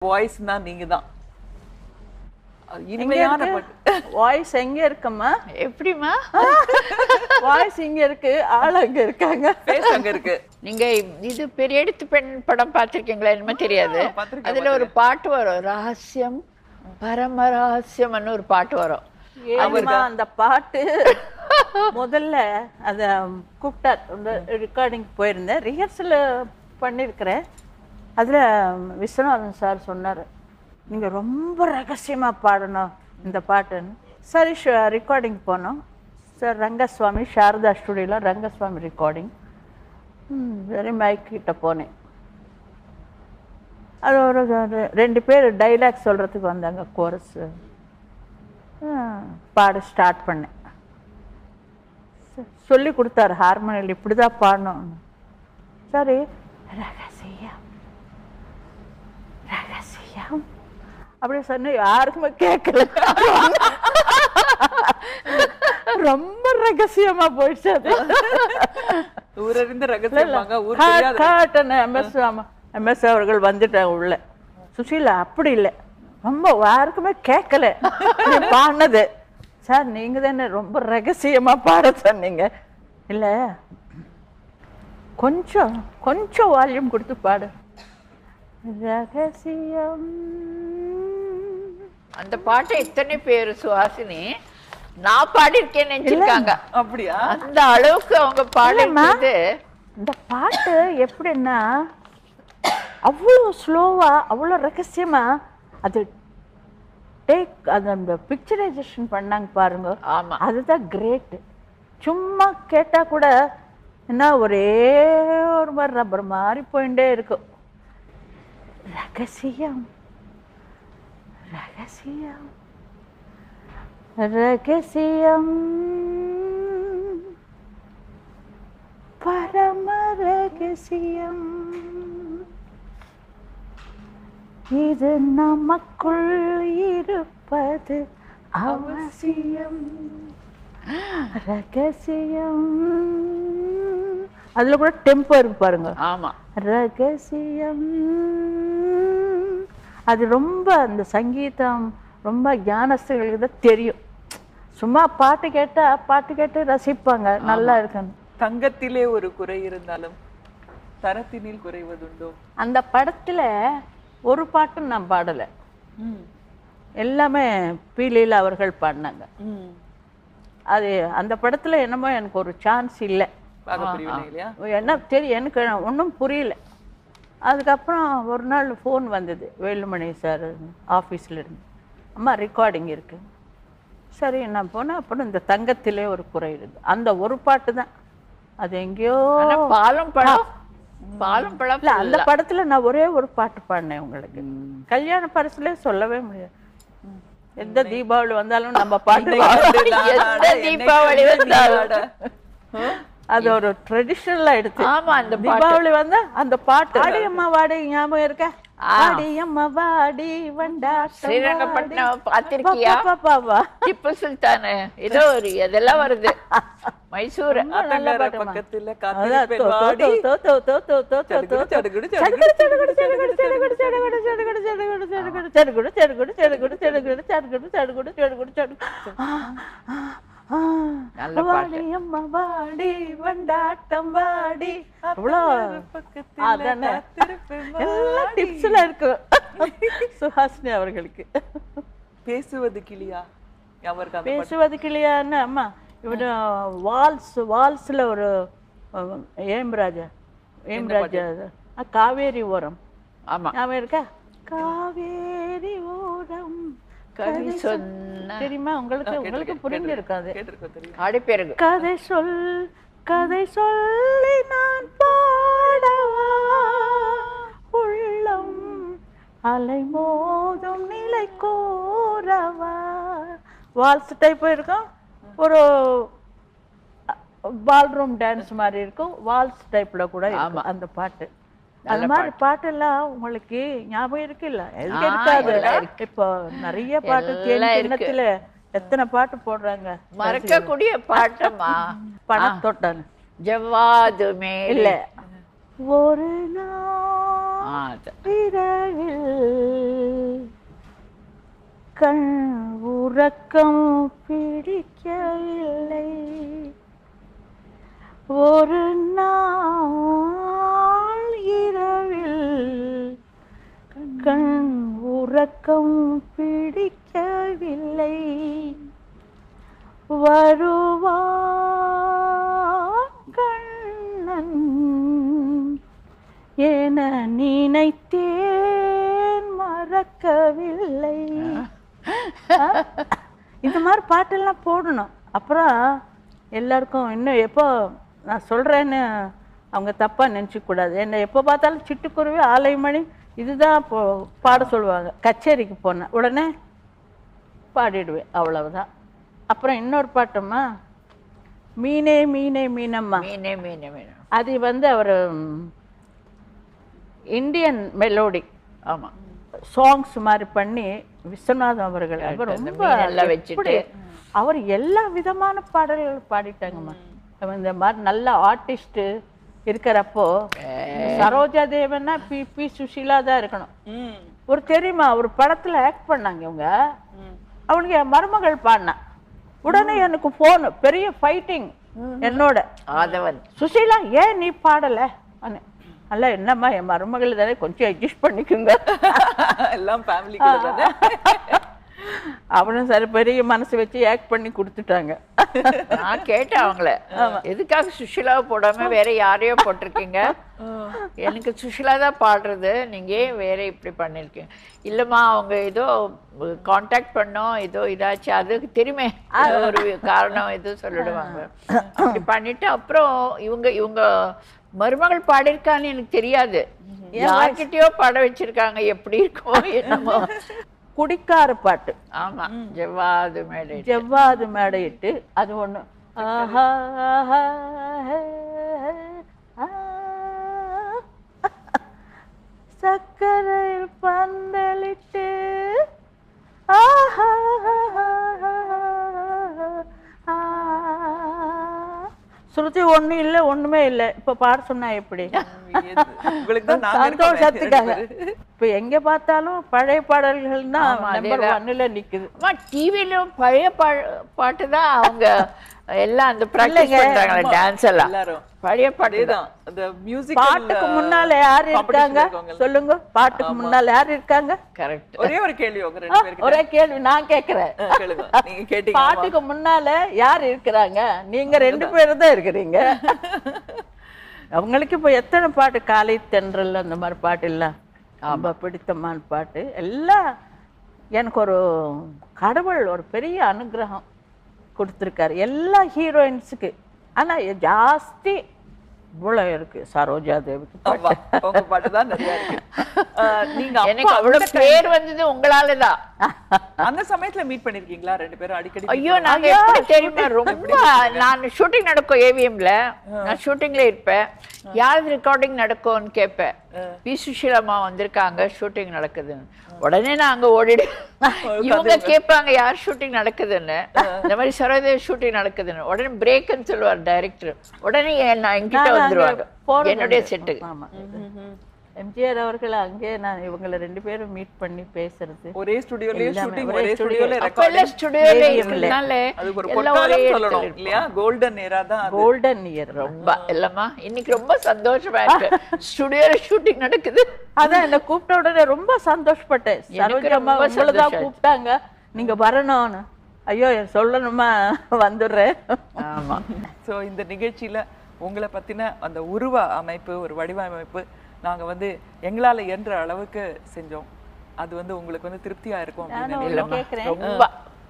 வாய்ஸ்னா நீங்க தான். இனிமையான பாட்டு. வாய்ஸ் எங்க இருக்குமா? எப்படிமா? வாய்ஸ் இங்க இருக்கு, ஆள் அங்க இருக்காங்க, பேஸ் அங்க இருக்கு. நீங்க இது பெரிய எடுத்து பெண் படம் பார்த்திருக்கீங்களா? என்னமோ தெரியாது. அதுல ஒரு பாட்டு வரும், ரகசியம் பரம ரகசியம்னு ஒரு பாட்டு வரும். அந்த பாட்டு முதல்ல அத கூப்பிட்டா ரெக்கார்டிங் போயிருந்தேன், ரிஹர்சல் பண்ணியிருக்கிறேன். அதில் விஸ்வநாதன் சார் சொன்னார், நீங்கள் ரொம்ப ரகசியமாக பாடணும் இந்த பாட்டுன்னு. சரி, ரெக்கார்டிங் போனோம் சார். ரங்கசுவாமி சாரதா ஸ்டுடியோவில் ரங்கசுவாமி ரெக்கார்டிங். வெரி மைக்கிட்ட போனேன். அது ஒரு 2 பேர் டைலாக் சொல்கிறதுக்கு வந்தாங்க, கோரஸ். பாட ஸ்டார்ட் பண்ணேன். சொல்லி கொடுத்தாரு ஹார்மோனியில் இப்படி தான் பாடணும். சரி, ரகசியம் ரகசியம் அப்படி சொன்ன யாருக்குமே கேட்கல. ரொம்ப ரகசியமா போயிடுச்சு அது. ஊரறிந்த ரகசியமாங்க. எம்எஸ் அவர்கள் வந்துட்டாங்க உள்ள. சுஷீலா அப்படி இல்லை, ரொம்ப யாருக்குமே கேட்கல பாடினது. சார் நீங்க தானே ரொம்ப ரகசியமா பாட சொன்னீங்க. இல்லை, கொஞ்சம் கொஞ்சம் வால்யூம் கொடுத்து பாடு. ரகசியம். அந்த பாட்டை எத்தனை பேர் சுஹாசினி நான் பாடியிருக்கேன்னு நினைச்சிருக்காங்க. அப்படியா? அந்த அளவுக்கு அவங்க பாடினது. இந்த பாட்டு எப்படின்னா அவ்வளோ ஸ்லோவா, அவ்வளோ ரகசியமா அது அந்த பிக்சரைசேஷன் பண்ணாங்க பாருங்க. ஆமா, அதுதான் கிரேட். சும்மா கேட்டா கூட என்ன ஒரே ஒரு மாதிரி ரப்பர் மாதிரி போயிட்டே இருக்கும். ரகசியம் ரகசியம் ரகசியம் பரம ரகசியம், இது நமக்குள் இருப்பது அவசியம். ரகசியம். அதுல கூட டெம்போ இருக்கு பாருங்க. ஆமா, ரகசியம். அது ரொம்ப அந்த சங்கீதம் ரொம்ப ஞானஸ்தர்களுக்கு தான் தெரியும். சும்மா பாட்டு கேட்டு ரசிப்பாங்க, நல்லா இருக்குன்னு. தங்கத்திலே ஒரு குறை இருந்தாலும் தரத்தினில் குறைவதுண்டோ? அந்த படத்துல ஒரு பாட்டும் நான் பாடலை, எல்லாமே பீலியில் அவர்கள் பாடினாங்க. அது அந்த படத்துல என்னமோ எனக்கு ஒரு சான்ஸ் இல்லை. என்ன தெரியும், எனக்கு ஒன்றும் புரியல. அதுக்கப்புறம் ஒரு நாள் ஃபோன் வந்தது, வேலுமணி சார் ஆஃபீஸில் இருந்து, அம்மா ரெக்கார்டிங் இருக்கு. சரி நான் போனேன். அப்புறம் இந்த தங்கத்திலே ஒரு குறை இருந்து அந்த ஒரு பாட்டு தான். அது எங்கேயோ பாலும் பழம் இல்லை, அந்த படத்துல நான் ஒரே ஒரு பாட்டு பாடினேன் உங்களுக்கு. கல்யாண பரிசுல சொல்லவே முடியாது. எந்த தீபாவளி வந்தாலும் நம்ம பாட்டு, தீபாவளி வந்தாலும் அது ஒரு ட்ரெடிஷனலா எடுத்து. ஆமா, அந்த தீபாவளி வந்தா அந்த பாட்டு. ஆடியம்மா வாடி ஞாபகம் இருக்க? ஆடியம்மா வாடி வண்டா ஸ்ரீரங்கப்பட்டினம் பார்த்திருக்கியா? பாப்பா திப்பு சுல்தான் ஏதோ ஒரு இதெல்லாம் வருது. மைசூர் பக்கத்துல சுஹாசினி அவர்களுக்கு. பேசுவது கிளியா? பேசுவது கிளியான்னு அம்மா இவரு வால்ஸ்ல ஒரு ஏம்ராஜா காவேரி ஓரம். ஆமா, ஞாபகம் இருக்கா? காவேரி ஓரம் கதை சொன்ன தெரியுமா உங்களுக்கு? உங்களுக்கு புரிஞ்சு இருக்காது. ஆடிப்பேருக்கு கதை சொல்லி நான் பாடவா, உள்ளம் அலை மோதும் நிலை கோரவா. வால்ஸ் டைப் இருக்கும், ஒரு பால்ரூம் டான்ஸ் மாதிரி இருக்கும், வால்ஸ் டைப்ல கூட இருக்கும் அந்த பாட்டு. அந்த மாதிரி பாட்டெல்லாம் உங்களுக்கு ஞாபகம் இருக்குல்ல? எதுக்கு இருக்காது? இப்போ நிறைய பாட்டு எண்ணத்துல எத்தனை பாட்டு போடுறாங்க. மறக்கக்கூடிய பாட்டமா? பணத்தொட்டன் ஜவ்வாதுமே இல்ல ஒரு நாள் கண் உறக்கம் பிடிக்கவில்லை ஒரு நாள் இரவில் கண் உறக்கம் பிடிக்கவில்லை வருவான் கண்ணன் என நினைத்தேன் மறக்கவில்லை. இந்த மாதிரி பாட்டெல்லாம் போடணும். அப்புறம் எல்லாருக்கும் இன்னும் எப்போ நான் சொல்கிறேன்னு அவங்க தப்பாக நினச்சிக்கூடாது. என்னை எப்போ பார்த்தாலும் சிட்டுக்குருவி ஆலைமணி இதுதான் பாட சொல்லுவாங்க. கச்சேரிக்கு போனேன் உடனே பாடிடுவேன், அவ்வளவுதான். அப்புறம் இன்னொரு பாட்டுமா, மீனே மீனே மீனம்மா. மீனே மீனே மீனே அது வந்து அவர் இந்தியன் மெலோடி ஆமாம் சாங்ஸ் மாதிரி பண்ணி விஸ்வநாதன் அவர்கள் அவர் ரொம்ப வச்சுட்டு அவர் எல்லா விதமான பாடல்கள் பாடிட்டாங்கம்மா. இந்த மாதிரி நல்ல ஆர்டிஸ்ட் இருக்கிறப்போ சரோஜா தேவன்னா பி சுஷீலா தான் இருக்கணும். ஒரு தெரியுமா ஒரு படத்துல ஆக்ட் பண்ணாங்க இவங்க, அவனுக்கு என் மருமகள் பாடினா உடனே எனக்கு போன் பெரிய ஃபைட்டிங் என்னோட, ஆதவன் சுஷீலா ஏன் நீ பாடல? அல்ல என்னம்மா என் மருமகள் தானே கொஞ்சம் அட்ஜஸ்ட் பண்ணிக்குங்க எல்லாம் ஃபேமிலி. அவனும் சரி பெரிய மனசு வச்சு ஆக்ட் பண்ணி கொடுத்துட்டாங்க. நான் கேட்டேன் அவங்கள, எதுக்காக சுஷீலாவை போடாம வேற யாரையோ போட்டிருக்கீங்க? எனக்கு சுஷீலா தான் பாடுறது, நீங்க ஏன் வேற இப்படி பண்ணிருக்கீங்க? இல்லம்மா அவங்க ஏதோ கான்டாக்ட் பண்ணோம், ஏதோ இதாச்சு, அதுக்கு தெரியுமே ஒரு காரணம் எதுவும் சொல்லிடுவாங்க. அப்படி பண்ணிட்டு அப்புறம் இவங்க மருமகள் பாடியிருக்கான்னு எனக்கு தெரியாது, யார்கிட்டயோ பாட வச்சிருக்காங்க. எப்படி இருக்கும் என்னமோ குடிக்கார பாட்டு. ஆமா, ஜவ்வாது மேடை ஜவ்வாது மேடையிட்டு அது ஒண்ணு. சக்கரையில் பந்தலிட்டு ஸ்ருதி ஒண்ணு இல்ல ஒண்ணுமே இல்ல. இப்ப பாட சொன்னா எப்படி? சந்தோஷத்துக்காக இப்ப எங்க பார்த்தாலும் பழைய பாடல்கள் தான் நம்பர் 1ல நிக்குது. டிவிலும் பழைய பாட்டு தான் அவங்க எல்லாம் அந்த பிராக்டிஸ் பண்றாங்க, டான்ஸ் எல்லாம் பழைய பாட்டு தான். அந்த மியூசிக் பாட்டுக்கு முன்னால யார் இருக்காங்க சொல்லுங்க? பாட்டுக்கு முன்னால யார் இருக்காங்க? கரெக்ட். ஒரே ஒரு கேள்வி உங்க ரெண்டு பேருக்கு. ஒரே கேள்வி நான் கேக்குறேன். கேளுங்க, நீங்க கேட்டீங்க. பாட்டுக்கு முன்னால யார் இருக்கிறாங்க? நீங்க 2 பேரும் தான் இருக்கிறீங்க. அவங்களுக்கு இப்ப எத்தனை பாட்டு, காலை தென்றல் அந்த மாதிரி பாட்டு இல்ல, ரொம்ப பிடித்தமான பாட்டு எல்லாம். எனக்கு ஒரு கடவுள் ஒரு பெரிய அனுகிரகம் கொடுத்துருக்காரு எல்லா ஹீரோயின்ஸுக்கு. ஆனா ஜாஸ்தி இவ்வளவு இருக்கு சரோஜா தேவிக்கு பாட்டு தான் நிறைய இருக்கு. நீங்க எனக்கு அவ்வளவு பேர் வந்தது உங்களாலதான். அந்த சமயத்துல மீட் பண்ணிருக்கீங்களா ரெண்டு பேரும் அடிக்கடி? ஐயோ நாங்க எப்படி தெரியுமா, ரொம்ப நான் ஷூட்டிங் நடக்கும் ஏவிஎம்ல, நான் ஷூட்டிங்ல இருப்பேன். யாரு ரெக்கார்டிங் நடக்கும்னு கேட்பேன். பி சுஷீலாமா வந்திருக்காங்க, ஷூட்டிங் நடக்குதுன்னு. உடனே நான் அங்க ஓடிடு. இவங்க கேட்பாங்க யார் ஷூட்டிங் நடக்குதுன்னு, இந்த மாதிரி சரோதேவி ஷூட்டிங் நடக்குதுன்னு. உடனே பிரேக்னு சொல்லுவார் டைரக்டர். உடனே என்கிட்ட வந்துருவாங்க என்னுடைய செட்டுக்கு. எம்ஜிஆர் அவர்கள் அங்கே நான் இவங்களை 2 பேரும் மீட் பண்ணி பேசுறது. ஒரே ஸ்டுடியோலயே ஷூட்டிங், ஒரே ஸ்டுடியோல ரெக்கார்டிங். ஸ்டுடியோல இருக்கனால அது ஒரு பொற்காலம் சொல்லணும் இல்லையா? கோல்டன் ஏரா தான் அது. கோல்டன் இயர் ரொம்ப இல்லம்மா. இன்னைக்கு ரொம்ப சந்தோஷமா இருக்கு, ஸ்டுடியோல ஷூட்டிங் நடக்குது. அதான் என்ன கூப்பிட்ட உடனே ரொம்ப சந்தோஷப்பட்டேன். சரோஜாமா உங்களை தான் கூப்பிட்டாங்க, நீங்க வரணும்னு. ஐயோ சொல்லணுமா, வந்துடுறேன். ஆமா. ஸோ இந்த நிகழ்ச்சியில உங்களை பத்தின அந்த உருவ அமைப்பு, ஒரு வடிவமைப்பு நாங்க வந்து எங்களால இயன்ற அளவுக்கு செஞ்சோம். அது வந்து உங்களுக்கு வந்து திருப்தியா இருக்கும் அப்படின்னு கேக்குறேன். ரொம்ப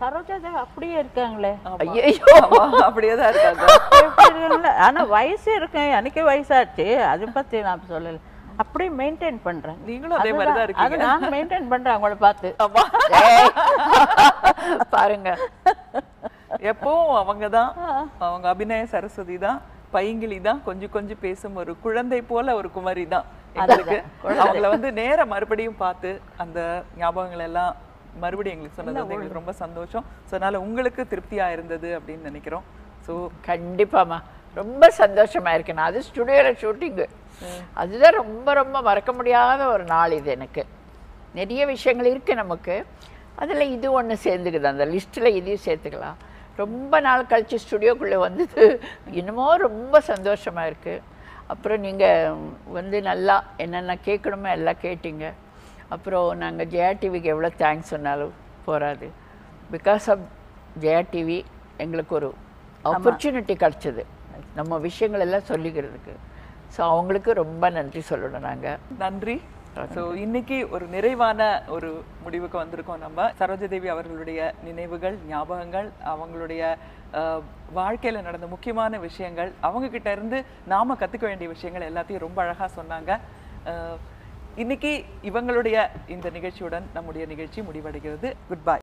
சரோஜா தேவி அப்படியே இருக்காங்களே. ஐயோ அப்படியே தான் இருக்காங்க. ஆனா வயசு இருக்கு, எனக்கு வயசாச்சு, அதை பத்தி நான் சொல்லல. அப்படியே மெயின்டைன் பண்றேன். நீங்களும் அதே மாதிரி தான் இருக்கீங்க. அது நான் மெயின்டைன் பண்றேன் அவங்கள பார்த்து. பாருங்க, எப்பவும் அவங்க தான், அவங்க அபிநய சரஸ்வதி தான், பைங்கிளி தான், கொஞ்சம் கொஞ்சம் பேசும் ஒரு குழந்தை போல ஒரு குமரி தான் எங்களுக்கு. அவங்கள வந்து நேர மறுபடியும் பார்த்து அந்த ஞாபகங்கள் எல்லாம் மறுபடியும் எங்களுக்கு சொன்னது வந்து எங்களுக்கு ரொம்ப சந்தோஷம். ஸோ அதனால உங்களுக்கு திருப்தியா இருந்தது அப்படின்னு நினைக்கிறோம். ஸோ கண்டிப்பாமா ரொம்ப சந்தோஷமா இருக்கு. நான் அது ஸ்டுடியோல ஷூட்டிங்கு, அதுதான் ரொம்ப ரொம்ப மறக்க முடியாத ஒரு நாள் இது. எனக்கு நிறைய விஷயங்கள் இருக்கு நமக்கு. அதில் இது ஒன்று சேர்ந்துக்குது, அந்த லிஸ்ட்டில் இதையும் சேர்த்துக்கலாம். ரொம்ப நாள் கழித்து ஸ்டுடியோக்குள்ளே வந்தது இன்னமும் ரொம்ப சந்தோஷமாக இருக்குது. அப்புறம் நீங்கள் வந்து நல்லா என்னென்ன கேட்கணுமோ எல்லாம் கேட்டீங்க. அப்புறம் நாங்கள் ஜெயா டிவிக்கு எவ்வளோ தேங்க்ஸ் சொன்னாலும் போகாது. பிகாஸ் ஆஃப் ஜெயா டிவி எங்களுக்கு ஒரு ஆப்பர்ச்சுனிட்டி கிடச்சிது நம்ம விஷயங்கள் எல்லாம் சொல்லிக்கிறதுக்கு. ஸோ அவங்களுக்கு ரொம்ப நன்றி சொல்லணும் நாங்கள். நன்றி. ஸோ இன்னைக்கு ஒரு நிறைவான ஒரு முடிவுக்கு வந்திருக்கோம். நம்ம சரோஜாதேவி அவர்களுடைய நினைவுகள், ஞாபகங்கள், அவங்களுடைய வாழ்க்கையில் நடந்த முக்கியமான விஷயங்கள், அவங்க கிட்ட இருந்து நாம கற்றுக்க வேண்டிய விஷயங்கள் எல்லாத்தையும் ரொம்ப அழகாக சொன்னாங்க. இன்னைக்கு இவங்களுடைய இந்த நிகழ்ச்சியுடன் நம்முடைய நிகழ்ச்சி முடிவடைகிறது. Good bye.